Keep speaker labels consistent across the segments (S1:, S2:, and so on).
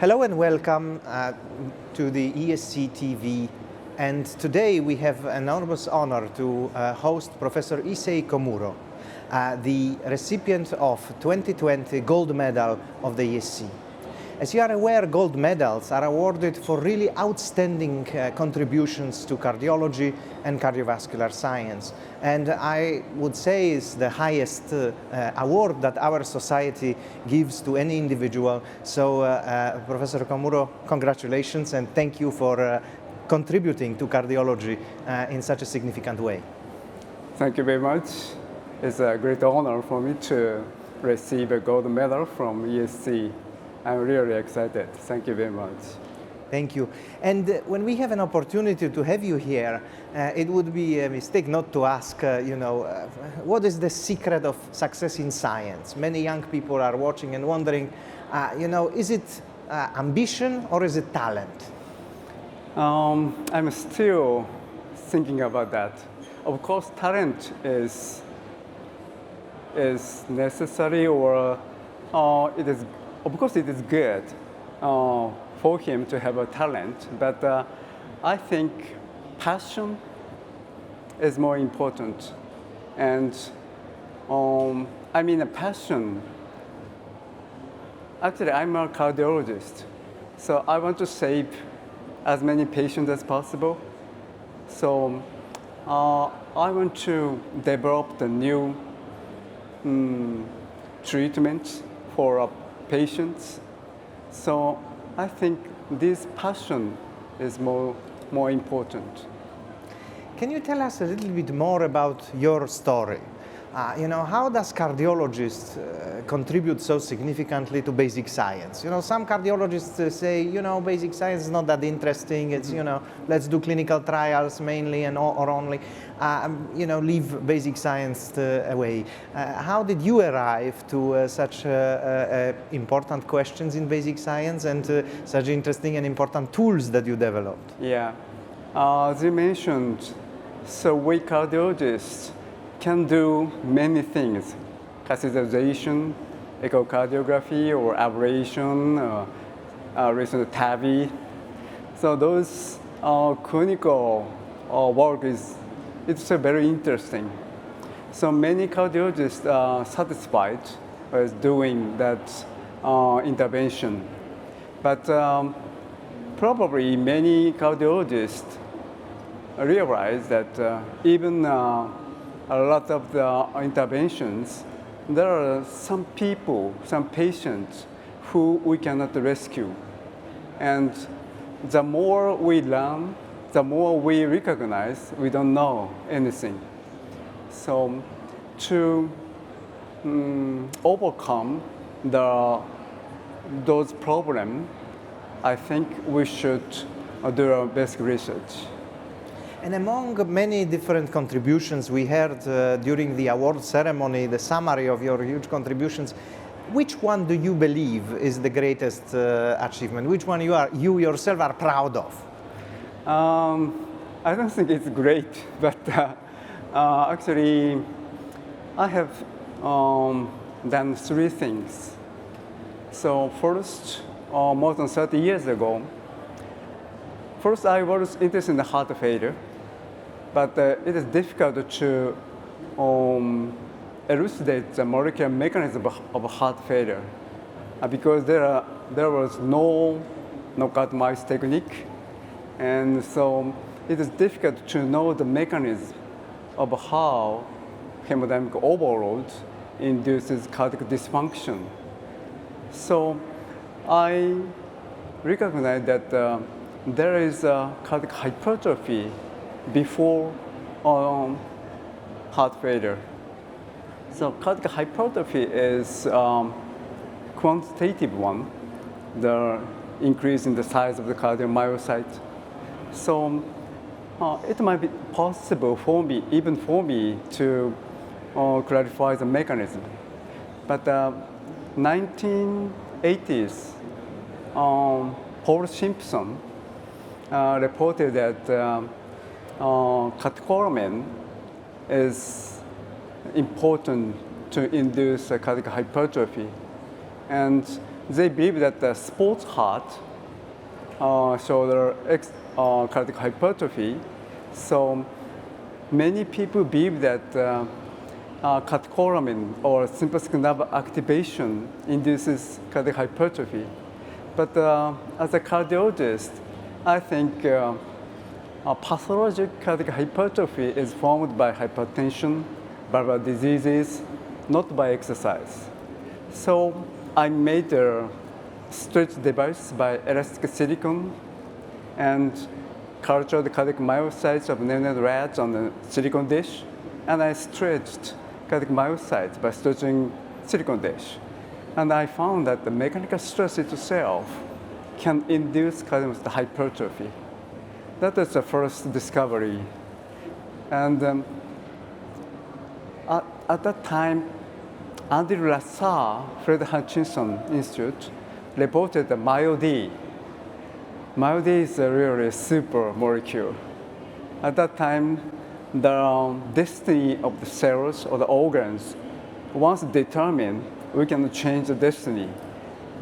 S1: Hello and welcome to the ESC TV. And today we have an enormous honor to host Professor Issei Komuro, the recipient of 2020 gold medal of the ESC. As you are aware, gold medals are awarded for really outstanding contributions to cardiology and cardiovascular science. And I would say it's the highest award that our society gives to any individual. So, Professor Komuro, congratulations and thank you for contributing to cardiology in such a significant way.
S2: Thank you very much. It's a great honor for me to receive a gold medal from ESC. I'm really excited. Thank you very much.
S1: Thank you. And when we have an opportunity to have you here, it would be a mistake not to ask, what is the secret of success in science? Many young people are watching and wondering, is it ambition or is it talent?
S2: I'm still thinking about that. Of course, talent is necessary, or it is. Of course, it is good for him to have a talent, but I think passion is more important. And a passion. Actually, I'm a cardiologist, so I want to save as many patients as possible. So I want to develop the new treatments for patients. So I think this passion is more important.
S1: Can you tell us a little bit more about your story? How does cardiologists contribute so significantly to basic science? Some cardiologists say, basic science is not that interesting. It's, let's do clinical trials mainly or only, leave basic science away. How did you arrive to such important questions in basic science and such interesting and important tools that you developed?
S2: Yeah, as you mentioned, so we cardiologists can do many things: catheterization, echocardiography, or ablation, recent TAVI. So those clinical work it's very interesting. So many cardiologists are satisfied with doing that intervention, but probably many cardiologists realize that even a lot of the interventions, there are some people, some patients who we cannot rescue. And the more we learn, the more we recognize we don't know anything. So to overcome those problems, I think we should do our best research.
S1: And among many different contributions we heard during the award ceremony, the summary of your huge contributions, which one do you believe is the greatest achievement? Which one you yourself are proud of?
S2: I don't think it's great, but actually I have done three things. So first, more than 30 years ago, first I was interested in the heart failure. But it is difficult to elucidate the molecular mechanism of heart failure because there was no knockout mouse technique, and so it is difficult to know the mechanism of how hemodynamic overload induces cardiac dysfunction. So I recognize that there is a cardiac hypertrophy before heart failure. So cardiac hypertrophy is quantitative one, the increase in the size of the cardiomyocyte. So it might be possible for me, even for me, to clarify the mechanism. But 1980s, Paul Simpson reported that catecholamine is important to induce cardiac hypertrophy. And they believe that the sports heart shoulder cardiac hypertrophy. So many people believe that catecholamine or sympathetic nerve activation induces cardiac hypertrophy. But as a cardiologist, I think pathologic cardiac hypertrophy is formed by hypertension, valvular diseases, not by exercise. So I made a stretch device by elastic silicone and cultured cardiac myocytes of neonatal rats on a silicone dish, and I stretched cardiac myocytes by stretching silicone dish. And I found that the mechanical stress itself can induce cardiac hypertrophy. That is the first discovery. And at that time, Andy Lassar, Fred Hutchinson Institute, reported the MyoD. MyoD is a really super molecule. At that time, the destiny of the cells or the organs, once determined, we can change the destiny.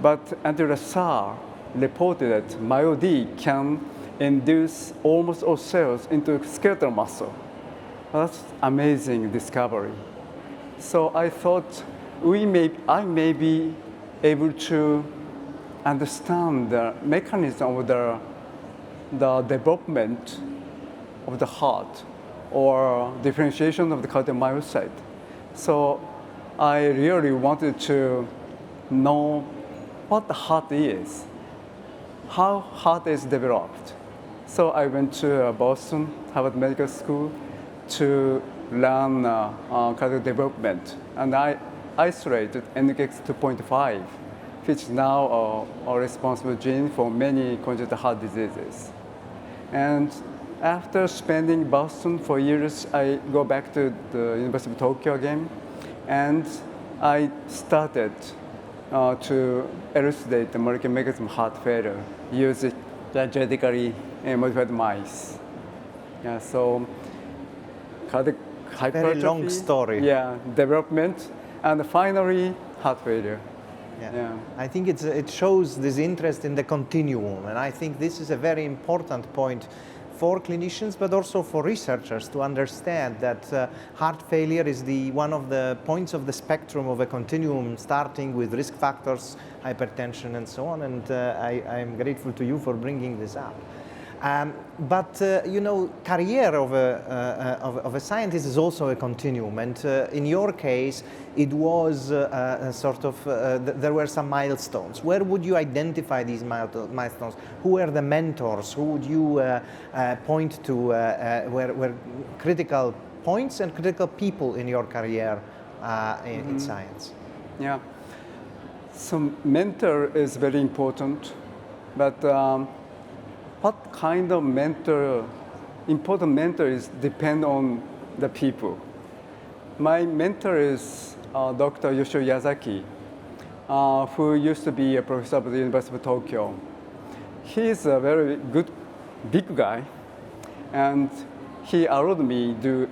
S2: But Andy Lassar reported that MyoD can induce almost all cells into skeletal muscle. That's amazing discovery. So I thought I may be able to understand the mechanism of the development of the heart or differentiation of the cardiomyocyte. So I really wanted to know what the heart is, how heart is developed. So I went to Boston, Harvard Medical School to learn cardiac development. And I isolated NKX 2.5, which is now a responsible gene for many congenital heart diseases. And after spending Boston for years, I go back to the University of Tokyo again, and I started to elucidate the molecular mechanism of heart failure using genetically modified mice. Yeah, so cardiac hypertrophy.
S1: Very long story.
S2: Yeah, development, and finally heart failure.
S1: Yeah. I think it shows this interest in the continuum, and I think this is a very important point for clinicians, but also for researchers to understand that heart failure is one of the points of the spectrum of a continuum, starting with risk factors, hypertension, and so on. And I am grateful to you for bringing this up. But you know, career of a scientist is also a continuum, and in your case, it was sort of there were some milestones. Where would you identify these milestones? Who were the mentors? Who would you point to? Were critical points and critical people in your career in science?
S2: Yeah. So mentor is very important, but what kind of mentor, important mentor is depend on the people. My mentor is Dr. Yoshio Yazaki, who used to be a professor at the University of Tokyo. He's a very good, big guy, and he allowed me to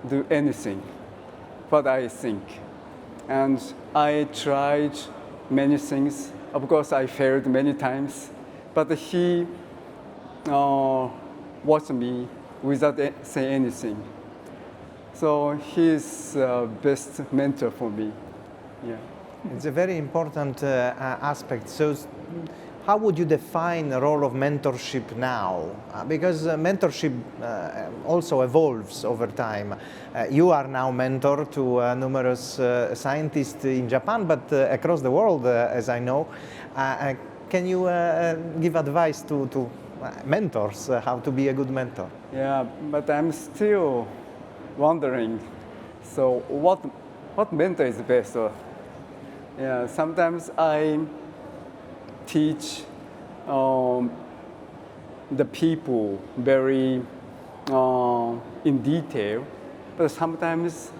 S2: do anything, what I think. And I tried many things. Of course, I failed many times. But he watched me without saying anything. So he's the best mentor for me. Yeah.
S1: It's a very important aspect. So how would you define the role of mentorship now? Because mentorship also evolves over time. You are now mentor to numerous scientists in Japan, but across the world, as I know. Can you give advice to mentors, how to be a good mentor?
S2: Yeah, but I'm still wondering, so what mentor is best? Yeah, sometimes I teach the people very in detail, but sometimes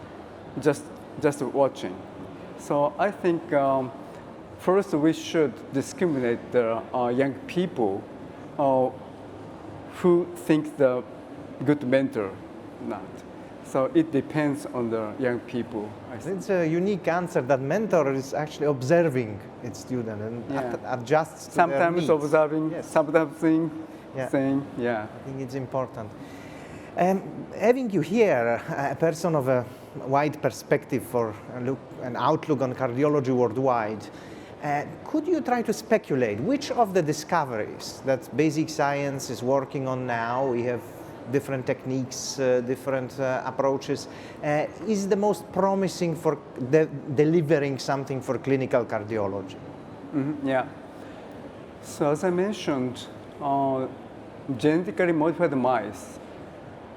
S2: just watching. So I think first, we should discriminate the young people who think the good mentor not. So it depends on the young people. I think.
S1: It's a unique answer that mentor is actually observing its student and adjusts to their
S2: Sometimes
S1: needs.
S2: observing,
S1: Yes.
S2: sometimes saying,
S1: Yeah.
S2: yeah.
S1: I think it's important. Having you here, a person of a wide perspective for an outlook on cardiology worldwide, could you try to speculate which of the discoveries that basic science is working on now, we have different techniques, different approaches, is the most promising for delivering something for clinical cardiology?
S2: Yeah. So as I mentioned, genetically modified mice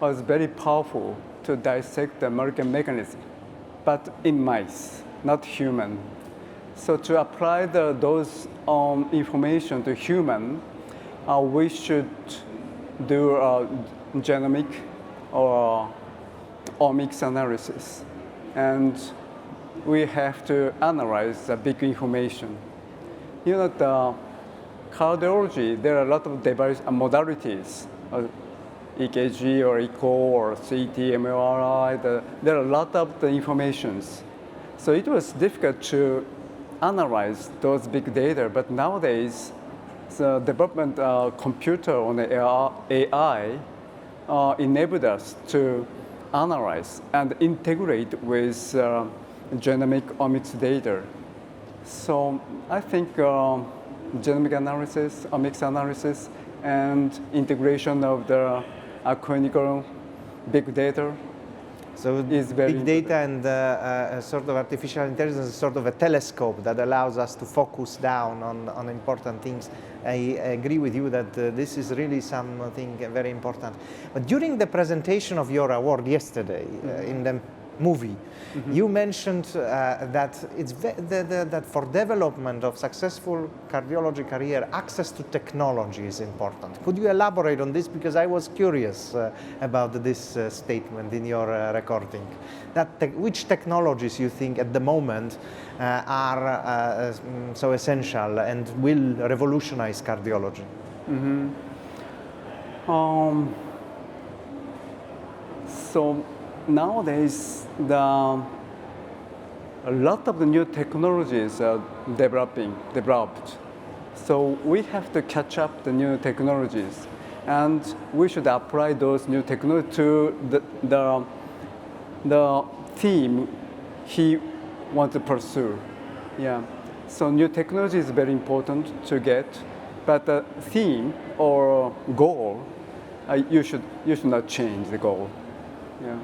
S2: was very powerful to dissect the molecular mechanism, but in mice, not human. So to apply those information to human, we should do genomic or omics analysis, and we have to analyze the big information. You know, the cardiology, there are a lot of device modalities, EKG or echo or CT, MRI. There are a lot of the informations. So it was difficult to analyze those big data, but nowadays, the development computer on the AI enabled us to analyze and integrate with genomic omics data. So I think genomic analysis, omics analysis, and integration of the clinical big data
S1: So
S2: is very
S1: big data and sort of artificial intelligence is sort of a telescope that allows us to focus down on important things. I agree with you that this is really something very important. But during the presentation of your award yesterday in the movie, you mentioned that that for development of successful cardiology career, access to technology is important. Could you elaborate on this? Because I was curious about this statement in your recording. Which technologies you think at the moment are so essential and will revolutionize cardiology?
S2: So nowadays, a lot of the new technologies are developed. So we have to catch up the new technologies, and we should apply those new technologies to the theme he wants to pursue. Yeah. So new technology is very important to get, but the theme or goal, you should not change the goal. Yeah.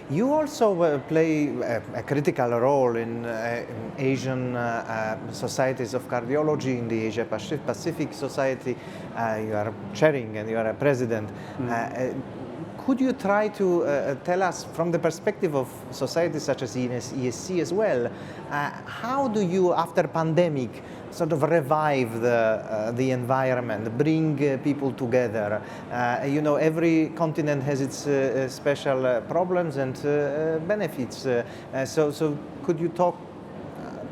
S1: You also play a critical role in Asian societies of cardiology, in the Asia Pacific Society. You are chairing and you are a president. Could you try to tell us, from the perspective of societies such as ESC as well, how do you, after pandemic, sort of revive the environment, bring people together? You know, every continent has its special problems and benefits. So could you talk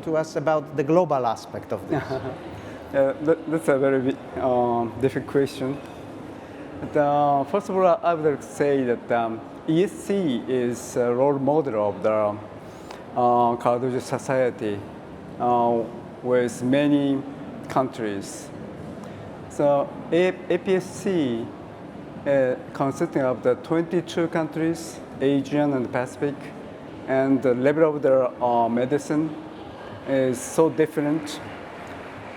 S1: to us about the global aspect of this?
S2: That's a very difficult question. But, first of all, I would like to say that ESC is a role model of the cardiology society with many countries. So APSC consisting of the 22 countries, Asian and Pacific, and the level of their medicine is so different.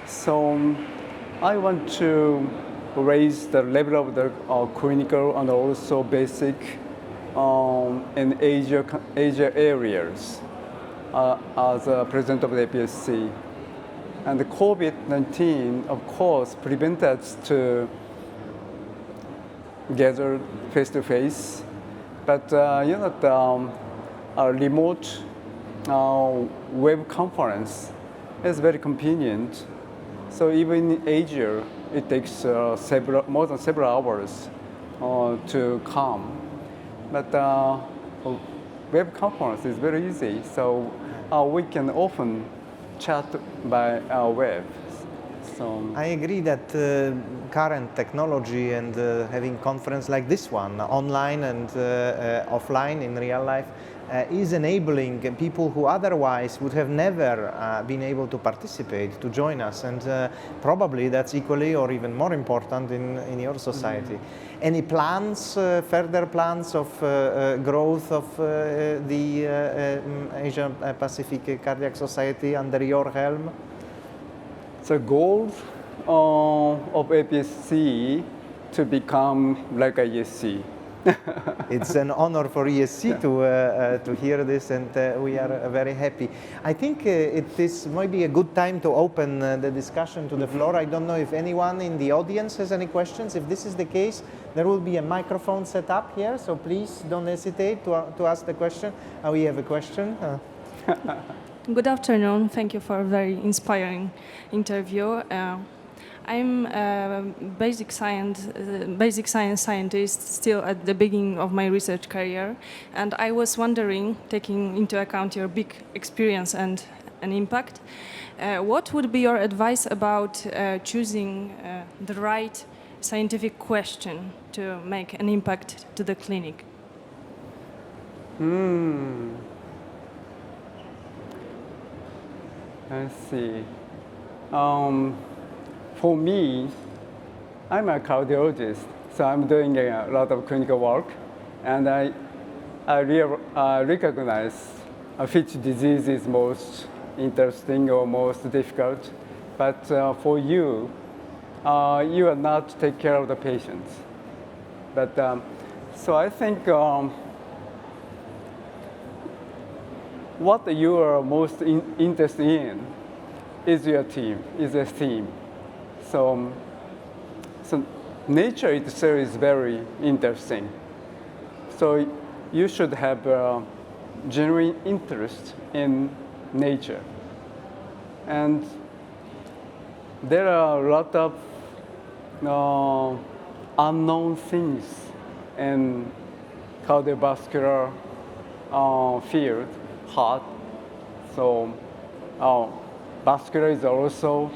S2: So I want to raise the level of the clinical and also basic in Asia areas as a president of the APSC. And the COVID-19, of course, prevented us to gather face-to-face. But you know, a remote web conference is very convenient. So even in Asia, it takes more than several hours to come. But web conference is very easy, so we can often chat by web. So So
S1: I agree that current technology and having conference like this one, online and offline in real life, is enabling people who otherwise would have never been able to participate to join us, and probably that's equally or even more important in your society. Any plans, further plans of growth of the Asia Pacific Cardiac Society under your helm?
S2: the goals of APSC to become like a ESC.
S1: It's an honor for ESC to hear this, and we are very happy. I think it is maybe a good time to open the discussion to the floor. I don't know if anyone in the audience has any questions. If this is the case, there will be a microphone set up here, so please don't hesitate to ask the question. We have a question.
S3: Good afternoon. Thank you for a very inspiring interview. I'm a basic science scientist, still at the beginning of my research career, and I was wondering, taking into account your big experience and an impact, what would be your advice about choosing the right scientific question to make an impact to the clinic?
S2: Let's see. For me, I'm a cardiologist, so I'm doing a lot of clinical work, and I recognize which disease is most interesting or most difficult. But for you, you are not take care of the patients. But so I think what you are most interested in is your team, is a theme. So nature itself is very interesting. So you should have a genuine interest in nature. And there are a lot of unknown things in cardiovascular field, heart. So vascular is also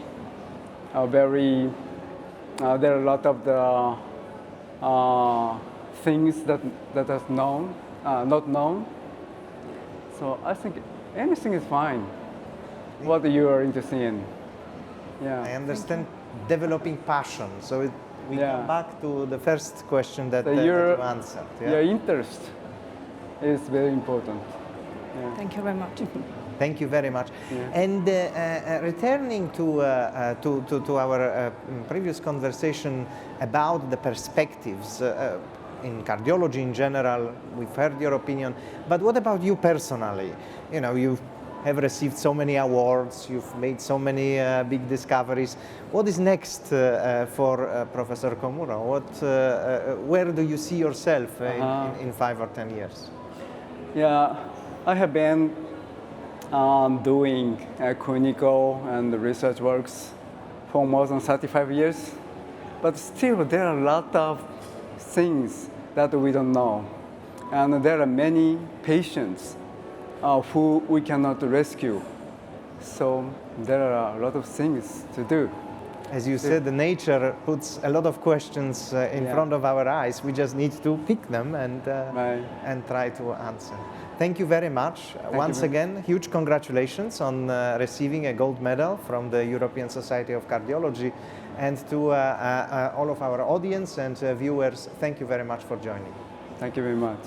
S2: very, there are a lot of the things that are known, not known. So I think anything is fine. What you are interested in. Yeah.
S1: I understand developing passion. So we come back to the first question that you answered. Yeah?
S2: Your interest is very important. Yeah.
S3: Thank you very much.
S1: Thank you very much.
S2: Yeah.
S1: And returning to our previous conversation about the perspectives in cardiology in general, we've heard your opinion. But what about you personally? You know, you have received so many awards, you've made so many big discoveries. What is next for Professor Komuro? Where do you see yourself in 5 or 10 years?
S2: Yeah, I have been doing clinical and research works for more than 35 years, but still there are a lot of things that we don't know. And there are many patients who we cannot rescue. So there are a lot of things to do.
S1: As you said, the nature puts a lot of questions in front of our eyes. We just need to pick them and try to answer. Thank you very much. Once again, huge congratulations on receiving a gold medal from the European Society of Cardiology. And to all of our audience and viewers, thank you very much for joining.
S2: Thank you very much.